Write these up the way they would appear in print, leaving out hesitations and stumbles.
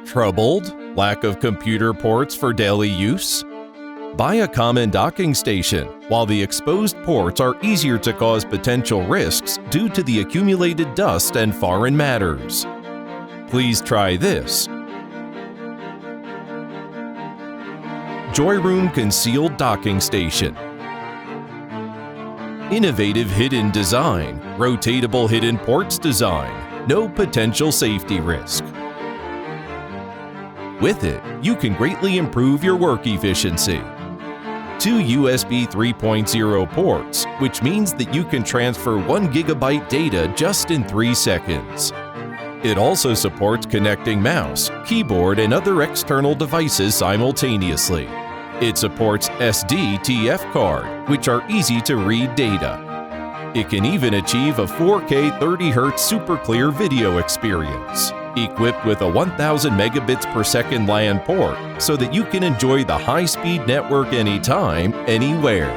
Troubled? Lack of computer ports for daily use? Buy a common docking station. While the exposed ports are easier to cause potential risks due to the accumulated dust and foreign matters. Please try this. JOYROOM Concealed Docking Station. Innovative hidden design, rotatable hidden ports design, no potential safety risk. With it, you can greatly improve your work efficiency. 2 USB 3.0 ports, which means that you can transfer 1 GB data just in 3 seconds. It also supports connecting mouse, keyboard, and other external devices simultaneously. It supports SD/TF card, which are easy to read data. It can even achieve a 4K 30Hz super clear video experience, equipped with a 1000 megabits per second LAN port so that you can enjoy the high-speed network anytime, anywhere.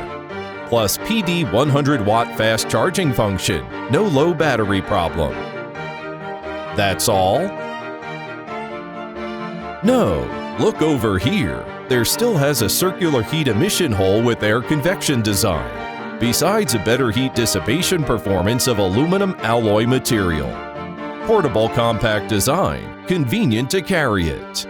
Plus PD 100-watt fast charging function, no low battery problem. That's all? No, look over here. There still has a circular heat emission hole with air convection design, besides a better heat dissipation performance of aluminum alloy material. Portable compact design, convenient to carry it.